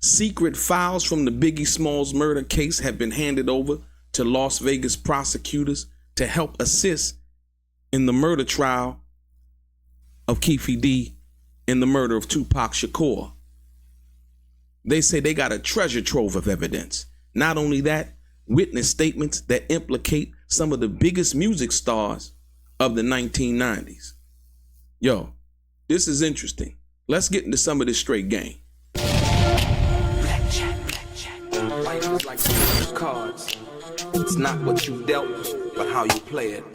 Secret files from the Biggie Smalls murder case have been handed over to Las Vegas prosecutors to help assist in the murder trial of Keffe D in the murder of 2pac Shakur. They say they got a treasure trove of evidence. Not only that, witness statements that implicate some of the biggest music stars of the 1990s. Yo, this is interesting. Let's get into some of this straight game. Life is like some cards. It's not what you dealt, but how you play it.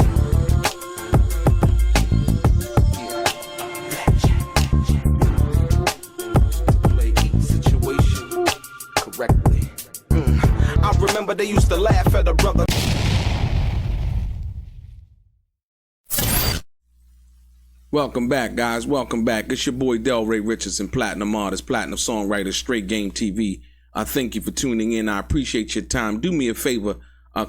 Play each situation correctly. I remember they used to laugh at a brother. Welcome back, guys. Welcome back. It's your boy DELRAY Richardson, platinum artist, platinum songwriter, Straight Game TV. I thank you for tuning in. I appreciate your time. Do me a favor,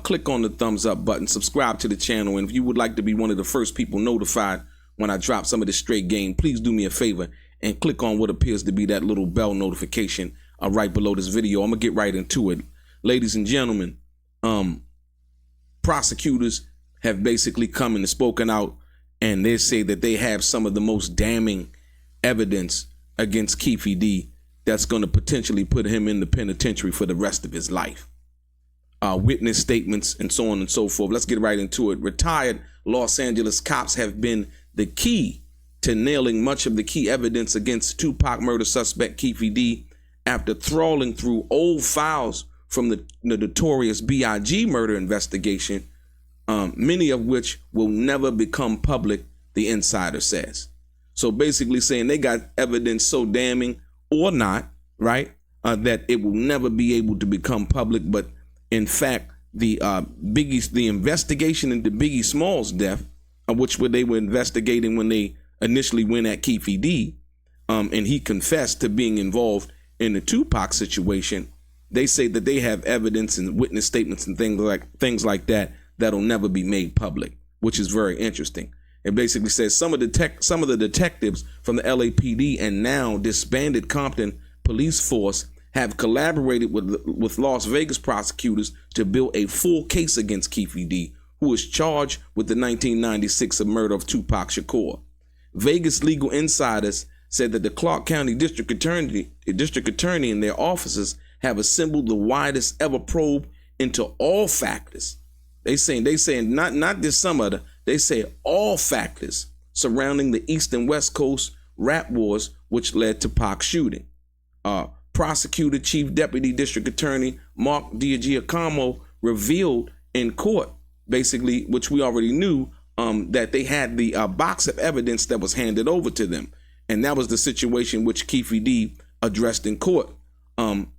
click on the thumbs up button, subscribe to the channel, and if you would like to be one of the first people notified when I drop some of this straight game, please do me a favor and click on what appears to be that little bell notification right below this video. I'm gonna get right into it. Ladies and gentlemen, prosecutors have basically come and spoken out, and they say that they have some of the most damning evidence against Keffe D that's going to potentially put him in the penitentiary for the rest of his life. Witness statements and so on and so forth. Let's get right into it. Retired Los Angeles cops have been the key to nailing much of the key evidence against 2pac murder suspect Keffe D after trawling through old files from the notorious Biggie murder investigation, many of which will never become public, the insider says. So basically saying they got evidence so damning or not, right, that it will never be able to become public. But in fact, the investigation into Biggie Smalls' death, which they were investigating when they initially went at Keffe D, and he confessed to being involved in the 2pac situation. They say that they have evidence and witness statements and things like that that'll never be made public, which is very interesting. It basically says some of the detectives from the LAPD and now disbanded Compton police force have collaborated with Las Vegas prosecutors to build a full case against Keffe D, who is charged with the 1996 murder of 2pac Shakur. Vegas legal insiders said that the Clark County District Attorney and their officers have assembled the widest ever probe into all factors. They saying not just some of they say all factors surrounding the East and West Coast rap wars, which led to Pac's shooting. Prosecutor Chief Deputy District Attorney Mark DiGiacomo revealed in court, basically, which we already knew, that they had the box of evidence that was handed over to them. And that was the situation which Keffe D addressed in court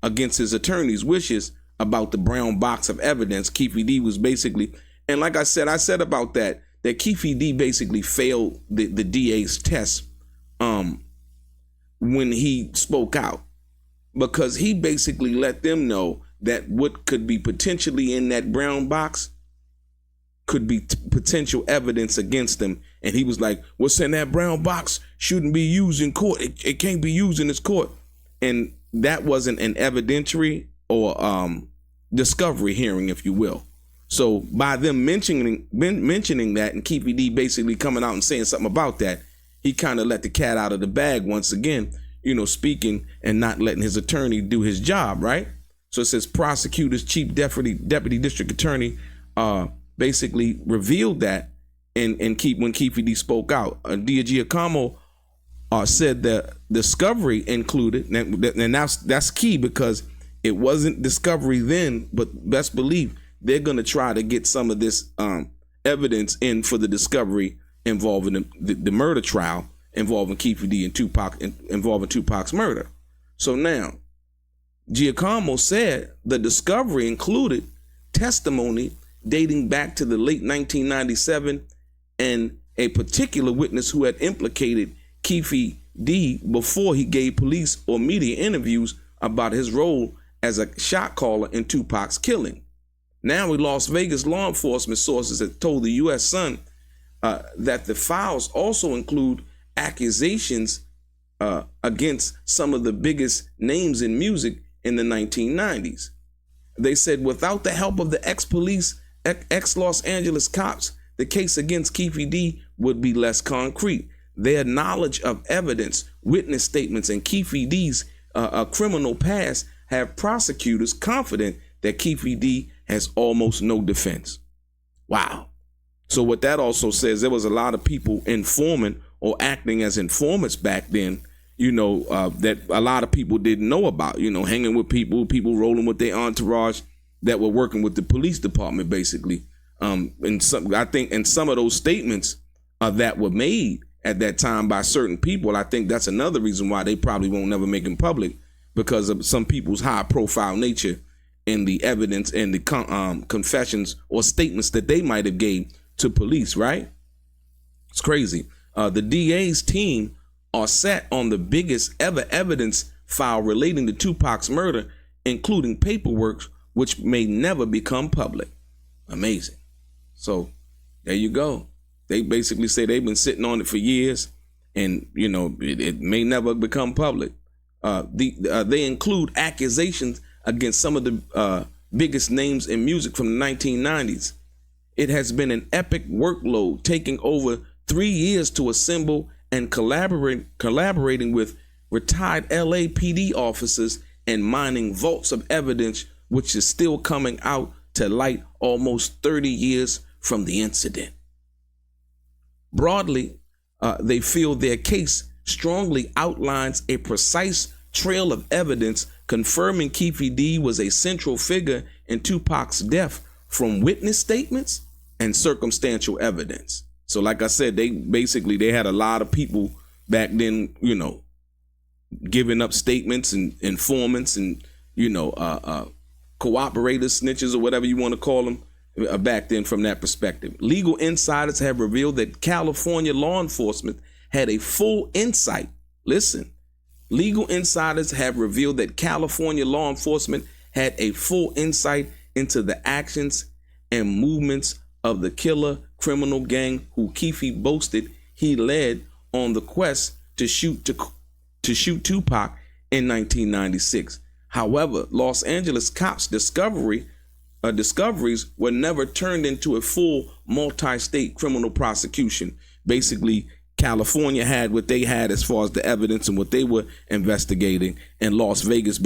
against his attorney's wishes about the brown box of evidence. Keffe D was basically, and like I said about that Keffe D basically failed the DA's test when he spoke out, because he basically let them know that what could be potentially in that brown box could be potential evidence against them. And he was like, what's in that brown box shouldn't be used in court. It can't be used in this court. And that wasn't an evidentiary or discovery hearing, if you will. So by them mentioning that, and Keffe D basically coming out and saying something about that, he kind of let the cat out of the bag once again, speaking and not letting his attorney do his job, right? So it says prosecutors, Chief Deputy District Attorney basically revealed that when Keffe D spoke out. DiGiacomo said that discovery included, and that's key, because it wasn't discovery then, but best believe they're going to try to get some of this evidence in for the discovery involving the murder trial involving Keffe D and 2pac, involving 2pac's murder. So now, Giacomo said the discovery included testimony dating back to the late 1997 and a particular witness who had implicated Keffe D before he gave police or media interviews about his role as a shot caller in 2pac's killing. Now, Las Vegas law enforcement sources have told the U.S. Sun that the files also include accusations against some of the biggest names in music, in the 1990s. They said without the help of the ex-Los Angeles cops, the case against Keffe D would be less concrete. Their knowledge of evidence, witness statements, and Keffe D's criminal past have prosecutors confident that Keffe D has almost no defense. Wow. So what that also says, there was a lot of people informant or acting as informants back then, that a lot of people didn't know about, hanging with people rolling with their entourage that were working with the police department, basically. And some of those statements that were made at that time by certain people, I think that's another reason why they probably won't never make them public, because of some people's high profile nature in the evidence and the confessions or statements that they might have gave to police, right? It's crazy. The DA's team are set on the biggest ever evidence file relating to 2pac's murder, including paperwork which may never become public. Amazing. So there you go. They basically say they've been sitting on it for years, and it may never become public. They include accusations against some of the biggest names in music from the 1990s. It has been an epic workload, taking over 3 years to assemble and collaborating with retired LAPD officers and mining vaults of evidence, which is still coming out to light almost 30 years from the incident. Broadly, they feel their case strongly outlines a precise trail of evidence confirming Keffe D was a central figure in 2pac's death from witness statements and circumstantial evidence. So like I said, they had a lot of people back then, giving up statements and informants and, cooperators, snitches, or whatever you want to call them back then from that perspective. Legal insiders have revealed that California law enforcement had a full insight. Listen, legal insiders have revealed that California law enforcement had a full insight into the actions and movements of the killer criminal gang who Keffe boasted he led on the quest to shoot 2pac in 1996. However, Los Angeles cops' discoveries were never turned into a full multi-state criminal prosecution. Basically, California had what they had as far as the evidence and what they were investigating, and Las Vegas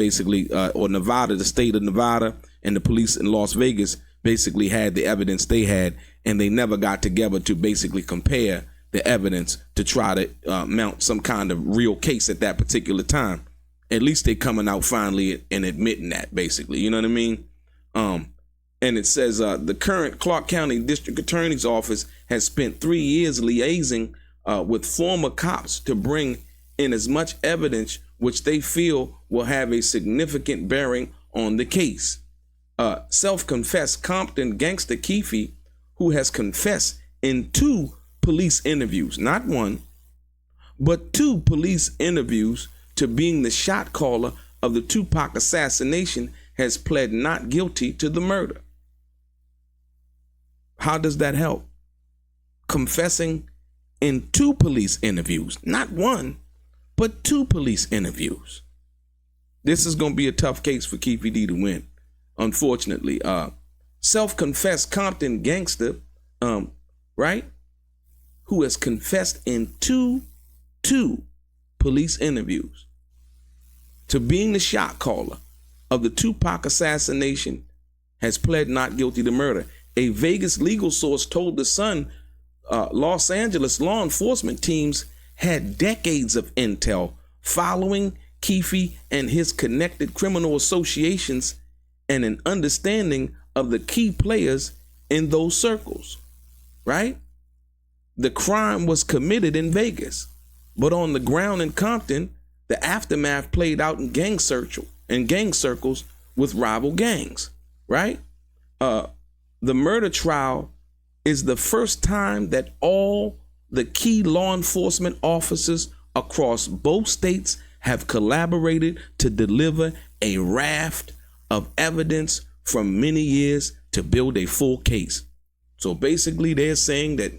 or Nevada, the state of Nevada, and the police in Las Vegas basically had the evidence they had, and they never got together to basically compare the evidence to try to mount some kind of real case at that particular time. At least they coming out finally and admitting that, basically, you know what I mean? And it says the current Clark County District Attorney's Office has spent 3 years liaising with former cops to bring in as much evidence which they feel will have a significant bearing on the case. Self-confessed Compton gangster Keffe, who has confessed in 2 police interviews, not 1, but 2 police interviews to being the shot caller of the 2pac assassination, has pled not guilty to the murder. How does that help? Confessing in 2 police interviews, not 1, but 2 police interviews. This is going to be a tough case for Keffe D to win, unfortunately. Self-confessed Compton gangster, right, who has confessed in two police interviews to being the shot caller of the 2pac assassination, has pled not guilty to murder. A Vegas legal source told The Sun Los Angeles law enforcement teams had decades of intel following Keffe and his connected criminal associations and an understanding of the key players in those circles, right? The crime was committed in Vegas, but on the ground in Compton, the aftermath played out in gang circles with rival gangs, right? The murder trial is the first time that all the key law enforcement officers across both states have collaborated to deliver a raft of evidence from many years to build a full case. So basically they're saying that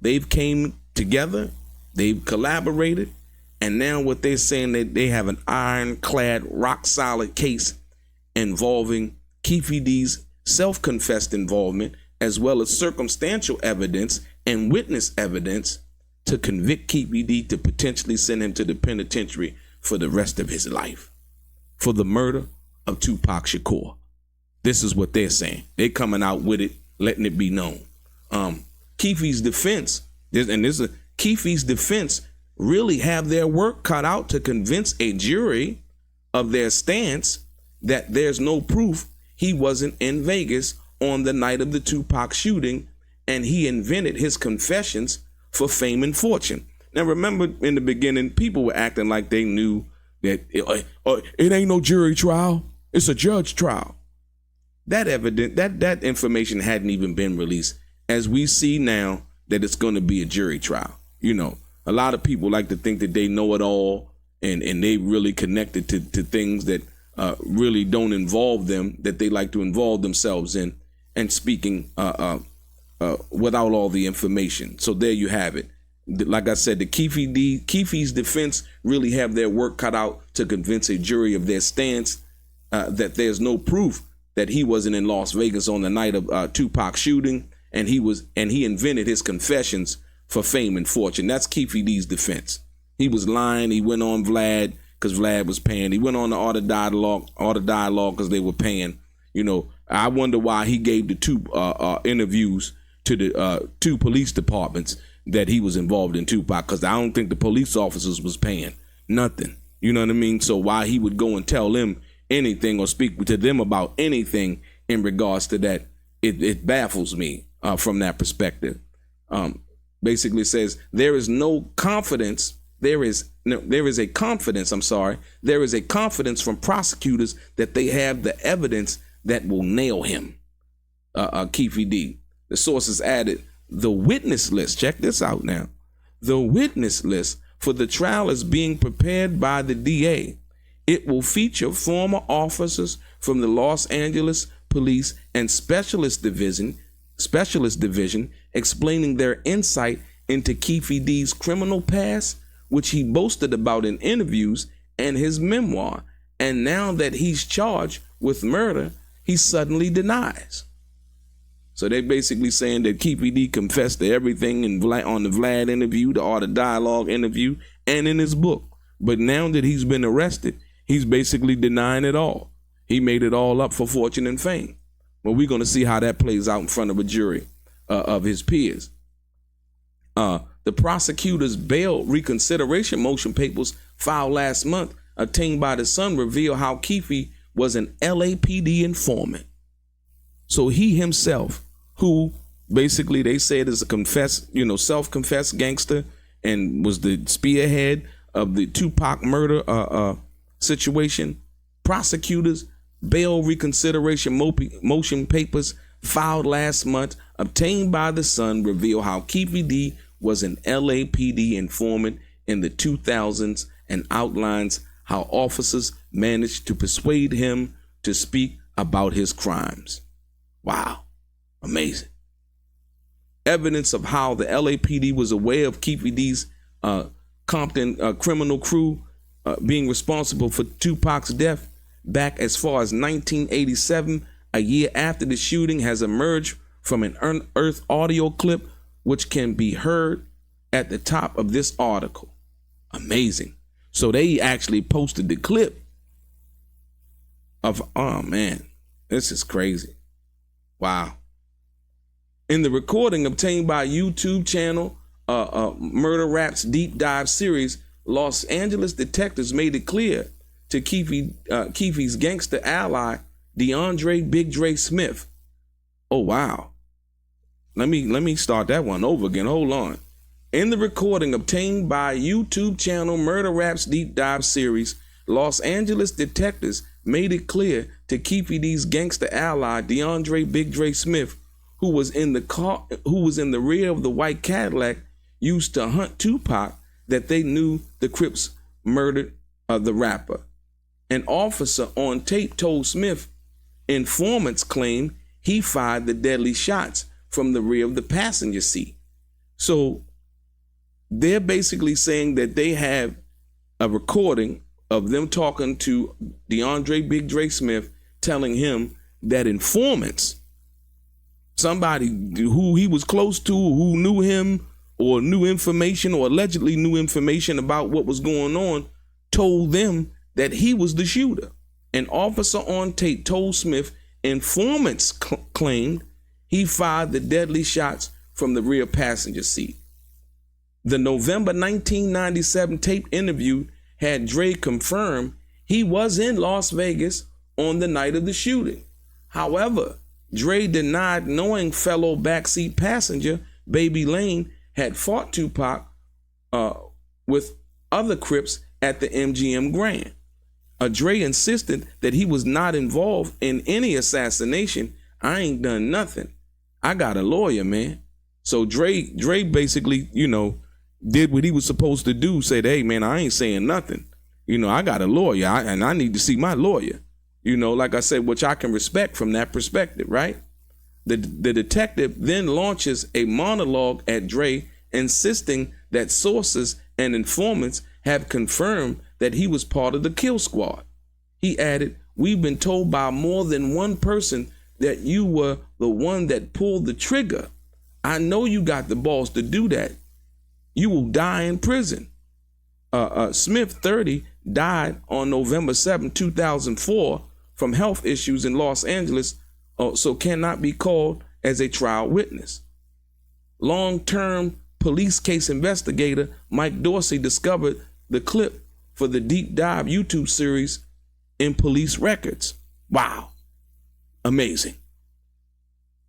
they've came together, they've collaborated, and now what they're saying that they have an ironclad, rock solid case involving Keffe D's self-confessed involvement, as well as circumstantial evidence and witness evidence to convict Keffe D to potentially send him to the penitentiary for the rest of his life for the murder of 2pac Shakur. This is what they're saying. They're coming out with it, letting it be known. Keffe's defense, Keffe's defense really have their work cut out to convince a jury of their stance that there's no proof he wasn't in Vegas on the night of the 2pac shooting, and he invented his confessions for fame and fortune. Now, remember in the beginning, people were acting like they knew that it ain't no jury trial, it's a judge trial. That information hadn't even been released. As we see now that it's going to be a jury trial. You know, a lot of people like to think that they know it all and they really connected to things that really don't involve them, that they like to involve themselves in, and speaking without all the information. So there you have it. Like I said, the Keffe's defense really have their work cut out to convince a jury of their stance that there's no proof that he wasn't in Las Vegas on the night of 2pac shooting, and he invented his confessions for fame and fortune. That's Keffe D's defense. He was lying. He went on Vlad because Vlad was paying. He went on the Art of Dialogue because they were paying. You know, I wonder why he gave the two interviews to the two police departments that he was involved in 2pac, because I don't think the police officers was paying nothing. You know what I mean? So why he would go and tell them anything or speak to them about anything in regards to that, it baffles me from that perspective. Basically says there is a confidence from prosecutors that they have the evidence that will nail him. Keffe D. The sources added, the witness list, check this out now. The witness list for the trial is being prepared by the DA. It will feature former officers from the Los Angeles Police and Specialist Division explaining their insight into Keffe D's criminal past, which he boasted about in interviews and his memoir. And now that he's charged with murder, he suddenly denies. So they basically saying that Keffe D confessed to everything on the Vlad interview, the Art of Dialogue interview, and in his book. But now that he's been arrested, he's basically denying it all. He made it all up for fortune and fame. Well, we're going to see how that plays out in front of a jury of his peers. The prosecutor's bail reconsideration motion papers filed last month, obtained by the Sun, reveal how Keffe was an LAPD informant. So he himself, who basically they said is a self-confessed gangster and was the spearhead of the 2pac murder situation, prosecutors' bail reconsideration motion papers filed last month, obtained by the Sun, reveal how Keffe D was an LAPD informant in the 2000s and outlines how officers managed to persuade him to speak about his crimes. Wow, amazing. Evidence of how the LAPD was aware of Keffe D's Compton criminal crew being responsible for 2pac's death back as far as 1987, a year after the shooting, has emerged from an unearthed audio clip which can be heard at the top of this article. Amazing. So they actually posted the clip of, oh man, this is crazy. Wow. In the recording obtained by YouTube channel Murder Rap's Deep Dive series, Los Angeles detectives made it clear to Keffe's gangster ally, DeAndre Big Dre Smith. Oh, wow. Let me start that one over again. Hold on. In the recording obtained by YouTube channel Murder Rap's Deep Dive series, Los Angeles detectives made it clear to Keffe D's gangster ally, DeAndre Big Dre Smith, who was in the rear of the white Cadillac used to hunt 2pac, that they knew the Crips murdered the rapper. An officer on tape told Smith informants claim he fired the deadly shots from the rear of the passenger seat. So they're basically saying that they have a recording of them talking to DeAndre Big Dre Smith, telling him that informants, somebody who he was close to, who knew him or knew information or allegedly knew information about what was going on, told them that he was the shooter. An officer on tape told Smith informants claimed he fired the deadly shots from the rear passenger seat. The November 1997 tape interview had Dre confirm he was in Las Vegas on the night of the shooting. However, Dre denied knowing fellow backseat passenger Baby Lane had fought 2pac with other Crips at the MGM Grand. Dre insisted that he was not involved in any assassination. I ain't done nothing. I got a lawyer, man. So Dre basically, did what he was supposed to do. Said, hey, man, I ain't saying nothing. I got a lawyer and I need to see my lawyer. Like I said, which I can respect from that perspective, right? The detective then launches a monologue at Dre, insisting that sources and informants have confirmed that he was part of the kill squad. He added, we've been told by more than one person that you were the one that pulled the trigger. I know you got the balls to do that. You will die in prison. Smith, 30, died on November 7, 2004 from health issues in Los Angeles, so cannot be called as a trial witness. Long-term police case investigator Mike Dorsey discovered the clip for the Deep Dive YouTube series in police records. Wow. Amazing.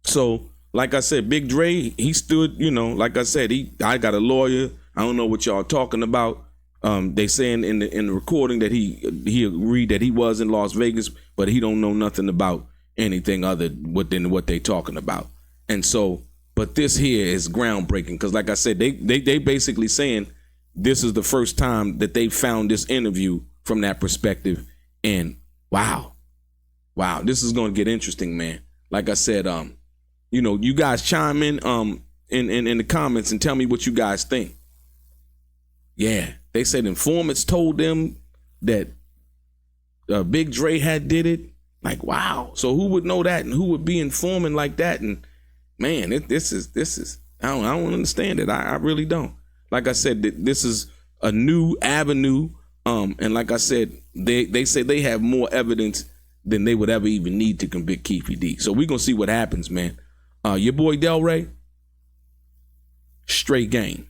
So, like I said, Big Dre, he stood, like I said, I got a lawyer. I don't know what y'all talking about. They saying in the recording that he agreed that he was in Las Vegas, but he don't know nothing about anything other than what they talking about. And so, but this here is groundbreaking because, like I said, they basically saying this is the first time that they found this interview from that perspective. And wow, this is going to get interesting, man. Like I said, you guys chime in the comments and tell me what you guys think. Yeah, they said informants told them that Big Dre had did it. Like, wow. So who would know that and who would be informing like that? And man, this is I don't understand it. I really don't. Like I said, this is a new avenue. And like I said, they say they have more evidence than they would ever even need to convict Keffe D. So we're gonna see what happens, man. Your boy DELRAY, straight game.